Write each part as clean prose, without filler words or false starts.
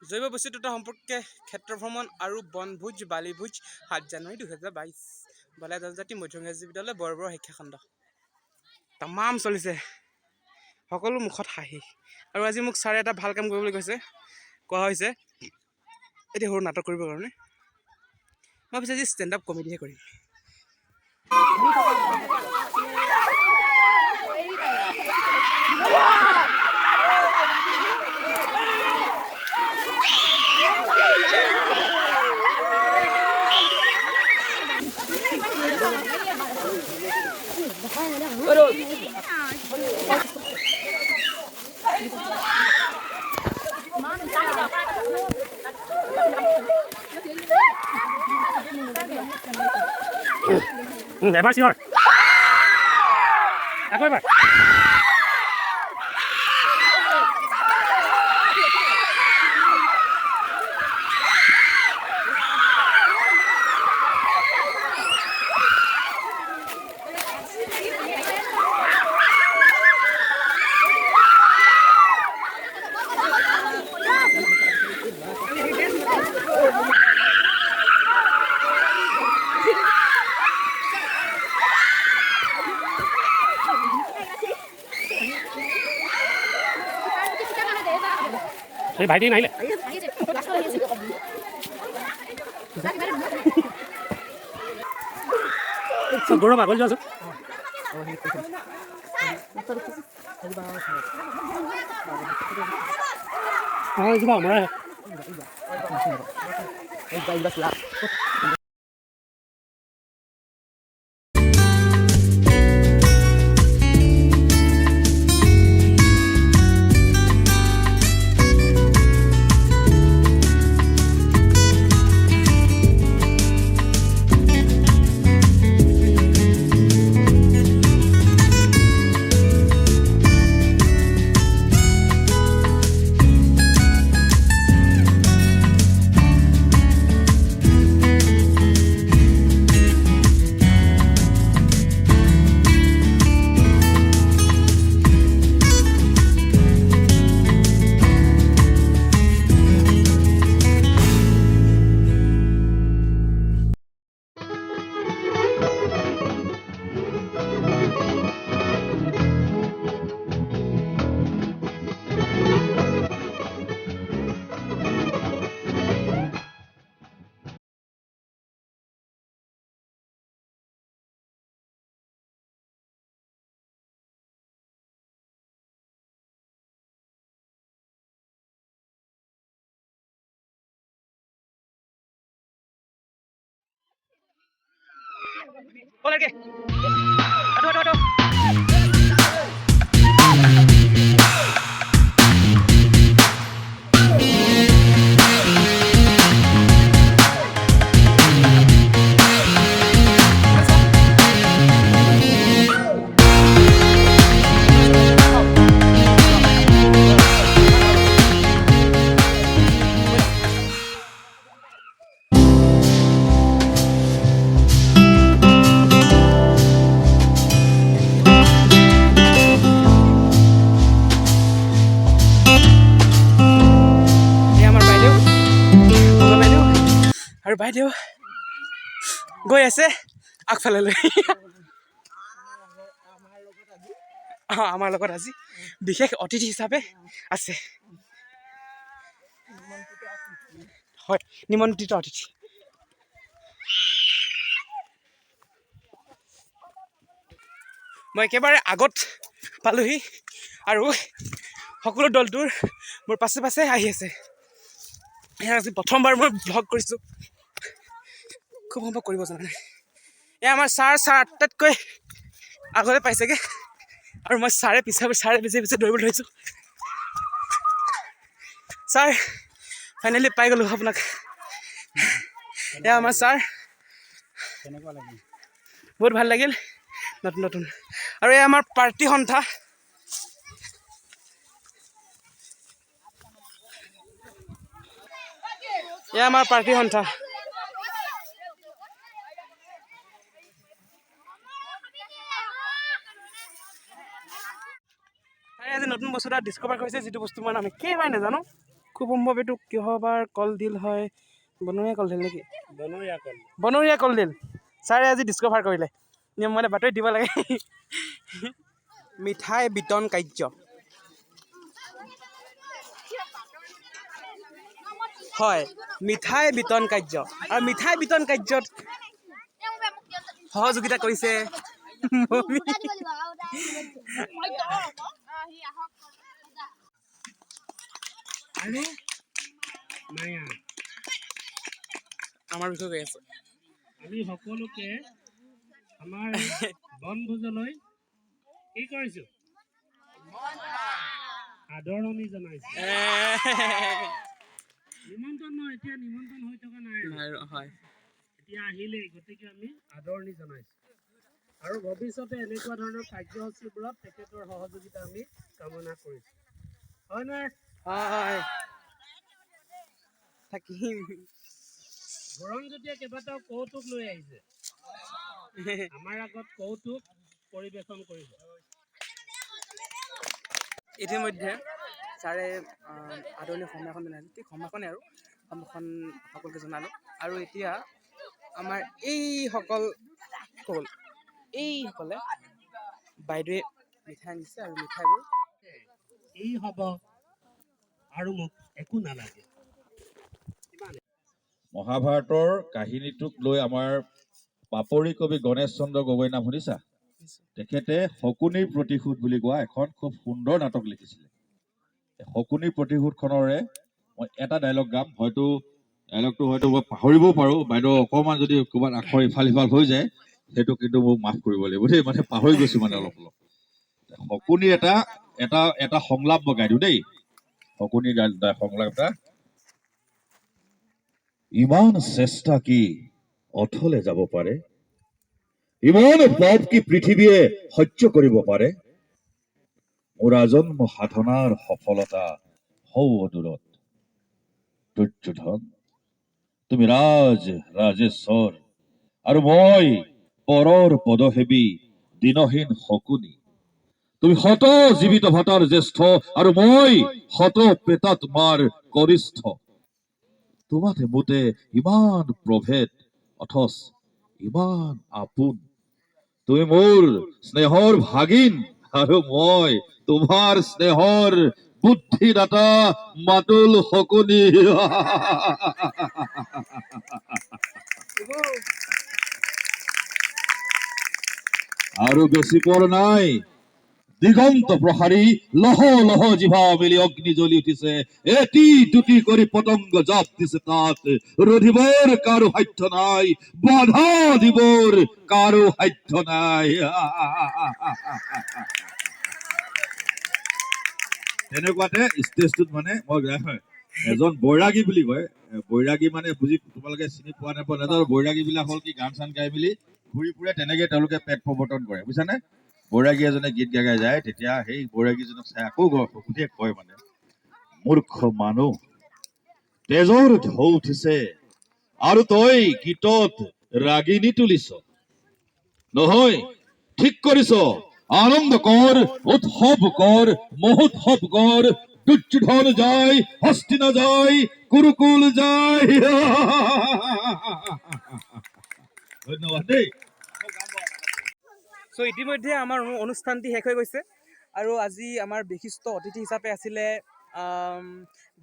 জৈৱ বৈচিত্ৰতা সম্পৰ্কে ক্ষেত্ৰ ভ্ৰমণ আৰু বনভোজ বালিভোজ 7 জানুৱাৰী 2022 বালিয়া জনজাতি মধ্যমীয়া বিদ্যালয় বৰবৰুৱা শিক্ষাখণ্ড তামাম চলিছে সকলো মুখত হাঁহি আৰু আজি মোক ছাৰে এটা ভাল কাম কৰিবলৈ কৈছে কোৱা হৈছে এতিয়া সৰু নাটক কৰিবৰ কাৰণে মই ভাবিছোঁ আজি ষ্টেণ্ড আপ কমেডিহে কৰিম এবাৰ চিঞৰ আকৌ এবাৰ এই ভাইটি নাহিলে গৌৰৱ আগলৈ যোৱাচোন অঁ কিবা আমাৰ ओ लड़के हटो हटो हटो আৰু বাইদেউ গৈ আছে আগফালে লৈ আমাৰ লগত আজি বিশেষ অতিথি হিচাপে আছে হয় নিমন্ত্ৰিত অতিথি মই একেবাৰে আগত পালোহি আৰু সকলো দলটোৰ মোৰ পাছে পাছে আহি আছে আজি প্ৰথমবাৰ মই ভ্লগ কৰিছোঁ খুব সম্ভৱ কৰিব জানা নাই এয়া আমাৰ ছাৰ আটাইতকৈ আগতে পাইছেগৈ আৰু মই ছাৰে পিছে পিছে দৌৰিবলৈ ধৰিছোঁ ছাৰ ফাইনেলি পাই গ'লোঁ আপোনাক এয়া আমাৰ ছাৰ বহুত ভাল লাগিল নতুন নতুন আৰু এয়া আমাৰ পাৰ্টি সন্থা এয়া আমাৰ পাৰ্টি সন্থা আজি নতুন বস্তু এটা ডিস্কভাৰ কৰিছে যিটো বস্তু মই আমি একেবাৰে নাজানো খুব সম্ভৱ এইটো কিহবাৰ কলডিল হয়, বনৰীয়া কলডিল নেকি? বনৰীয়া কল। বনৰীয়া কলডিল ছাৰে আজি ডিস্কভাৰ কৰিলে। নিয়মমতে বাতৰিত দিব লাগে। মিঠাই বিতৰণ কাৰ্য। হয়, মিঠাই বিতৰণ কাৰ্য। আৰু মিঠাই বিতৰণ কাৰ্যত সহযোগিতা কৰিছে মমি। আৰু মায়া, আমাৰ বিষয়ে কৈ আছে। আমি সকলোকে আমাৰ বনভোজলৈ কি কৰিছো? আদৰণি জনাইছো। নিমন্ত্ৰণ নহয়, এতিয়া নিমন্ত্ৰণ হৈ থকা নাই। হয়, এতিয়া আহিলেই, গতিকে আমি আদৰণি জনাইছো। আৰু ভৱিষ্যতে এনেকুৱা ধৰণৰ কাৰ্যসূচীবোৰত তেখেতৰ সহযোগিতা আমি কামনা কৰিছো। হয় নে? হয়, থাকিম। গৰঞ্জতীয়ে কেইবাটাও কৌতুক লৈ আহিছে। আমাৰ আগত কৌতুক পৰিৱেশন কৰিব। ইতিমধ্যে ছাৰে আদৰণি সম্ভাষণ জনাইছে। ঠিক সম্ভাষণে আৰু সম্ভাষণ সকলোকে জনালোঁ। আৰু এতিয়া আমাৰ এইসকলে বাইদেৱে মিঠাই আনিছে আৰু মিঠাইবোৰ এই হ'ব আৰু মোক একো নালাগে। মহাভাৰতৰ কাহিনীটোক লৈ আমাৰ বাপৰি কবি গণেশ চন্দ্ৰ গগৈৰ নাম শুনিছা? তেখেতে শকুনিৰ প্ৰতিশোধ বুলি কোৱা এখন খুব সুন্দৰ নাটক লিখিছিলে। শকুনিৰ প্ৰতিশোধখনৰে মই এটা ডায়লগ গাম, হয়তো ডায়লগটো হয়তো মই পাহৰিবও পাৰোঁ। বাইদেউ অকণমান যদি ক'ৰবাত আখৰ ইফাল সিফাল হৈ যায়, সেইটো কিন্তু মোক মাফ কৰিব লাগিব দেই, মানে পাহৰি গৈছো মানে অলপ অলপ। শকুনিৰ এটা সংলাপ মই গাই দিওঁ দেই। শকুনিৰ সংলাপ এটা। ইমান চেষ্টা কি অথলে যাব পাৰে? ইমান পাপ কি পৃথিৱীয়ে সহ্য কৰিব পাৰে? মোৰ আজন্ম সাধনাৰ সফলতা হৌ অদূৰত। দুৰ্যোধন, তুমি ৰাজেশ্বৰ আৰু মই পৰৰ পদসেৱী দিনহীন শকুনি। তুমি শত জীৱিত ভাতাৰ জ্যেষ্ঠ আৰু মই শত প্ৰেতাত্মাৰ কনিষ্ঠ। তোমাতে মোতে ইমান প্ৰভেদ, অথচ ইমান আপোন। তুমি মোৰ স্নেহৰ ভাগিন আৰু মই তোমাৰ স্নেহৰ বুদ্ধিদাতা মাতুল শকুনি। আৰু বেছি পৰ নাই, দিগন্ত প্ৰসাৰী লহ লহ জিভা মেলি অগ্নি জ্বলি উঠিছে। এটি দুটি কৰি পতংগ জাপ দিছে তাত, ৰধিবৰ কাৰো সাধ্য নাই, বাধা দিবৰ কাৰো সাধ্য নাই। তেনেকুৱাতে ষ্টেজটোত মানে মই এজন বৈৰাগী বুলি কয়। বৈৰাগী মানে বুজি তোমালোকে চিনি পোৱা নাপোৱা নাজানো। বৈৰাগী বিলাক হ'ল কি গান চান গাই মেলি ঘূৰি ফুৰে, তেনেকে তেওঁলোকে পেট প্ৰৱৰ্তন কৰে, বুজিছানে? বৈৰাগী এজনে গীত গাই যায়, তেতিয়া সেই বৈৰাগীজনক চাই আকৌ সুধিয়ে কয় মানে, মূৰ্খ মানুহ, তেজৰ ঢৌ উঠিছে আৰু তই গীতত ৰাগিনী তুলিছ। নহয়, ঠিক কৰিছ, আনন্দ কৰ, উৎসৱ কৰ, মহোৎসৱ কৰ। দুৰ্যোধন যায়, হস্তিনা যায়, কুৰুকুল যায়। ধন্যবাদ দেই। চ' ইতিমধ্যে আমাৰ অনুষ্ঠানটি শেষ হৈ গৈছে। আৰু আজি আমাৰ বিশিষ্ট অতিথি হিচাপে আছিলে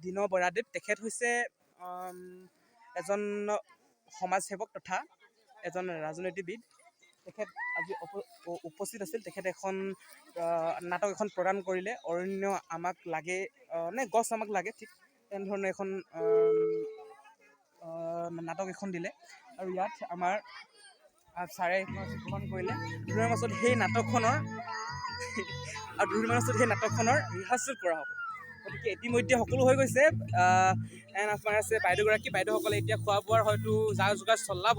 দীন বৰাদেৱ। তেখেত হৈছে এজন সমাজসেৱক তথা এজন ৰাজনীতিবিদ। তেখেত আজি উপস্থিত আছিল। তেখেতে এখন নাটক এখন প্ৰদান কৰিলে, অৰণ্য আমাক লাগে নে গছ আমাক লাগে, ঠিক তেনেধৰণে এখন নাটক এখন দিলে। আৰু ইয়াত আমাৰ ছাৰে গ্ৰহণ কৰিলে। দুদিনৰ পাছত সেই নাটকখনৰ ৰিহাৰ্চেল কৰা হ'ব। গতিকে ইতিমধ্যে সকলো হৈ গৈছে। আমাৰ আছে বাইদেউগৰাকী, বাইদেউসকলে এতিয়া খোৱা বোৱাৰ হয়তো যা যোগাৰ চলাব।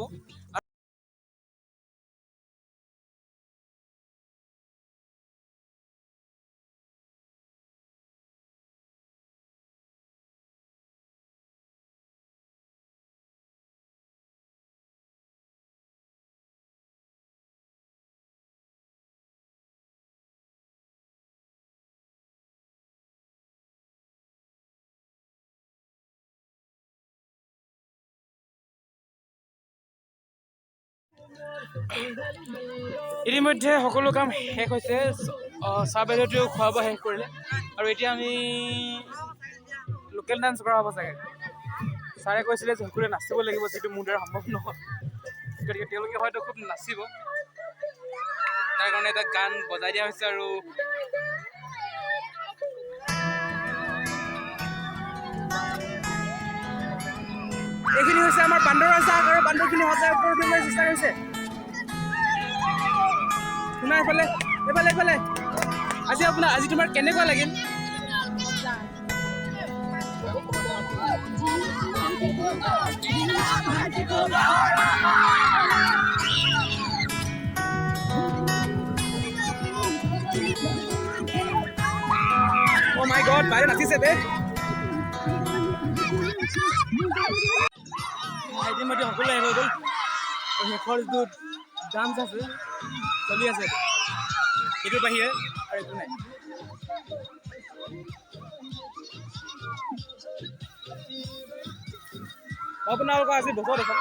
ইতিমধ্যে সকলো কাম শেষ হৈছে। চাহ বাইদেউটোৱেও খোৱা বোৱা শেষ কৰিলে আৰু এতিয়া আমি লোকেল ডান্স কৰা হ'ব চাগে। ছাৰে কৈছিলে যে সকলোৱে নাচিব লাগিব, যিটো মোৰ দ্বাৰা সম্ভৱ নহয়। গতিকে তেওঁলোকে হয়তো খুব নাচিব, তাৰ কাৰণে এটা গান বজাই দিয়া হৈছে। আৰু এইখিনি হৈছে আমাৰ বান্দৰৰ জাক, আৰু বান্দৰখিনি সঁচাই ওপৰত উঠিবলৈ চেষ্টা কৰিছে। শুনা এইফালে, এইফালে এইফালে। আজি তোমাৰ কেনেকুৱা লাগিল? Oh my God, বাইৰে নাচিছে বে। ইতিমধ্যে সকলো শেষ হৈ গ'ল। শেষৰ যিটো ডান্স আছে চলি আছে, এইটোৰ বাহিৰে আৰু একো নাই। আপোনালোকৰ আজি বহুত এখন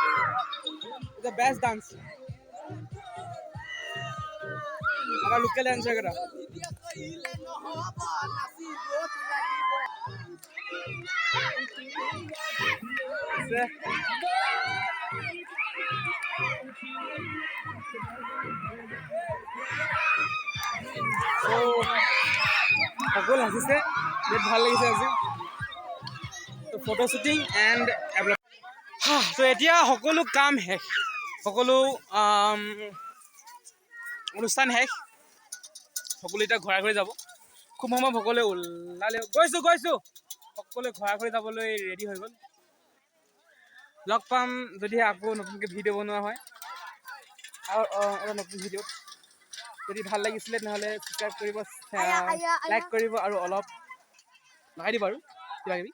বেষ্ট ডান্স আমাৰ লোকেল ডান্সাৰ কেইটা। সকলো নাচিছে, বহুত ভাল লাগিছে আজি। ফটো শ্বুটিং এণ্ড তো এতিয়া সকলো কাম শেষ, সকলো অনুষ্ঠান শেষ। সকলো এতিয়া ঘৰা ঘৰি যাব। খুব সময় সকলোৱে ওলালে, গৈছোঁ সকলোৱে ঘৰা ঘৰি যাবলৈ ৰেডি হৈ গ'ল। লগ পাম যদি আকৌ নতুনকৈ ভিডিঅ' বনোৱা হয়, আৰু এটা নতুন ভিডিঅ'ত। যদি ভাল লাগিছিলে তেনেহ'লে ছাবস্ক্ৰাইব কৰিব, লাইক কৰিব আৰু অলপ লগাই দিব আৰু কিবা কিবি।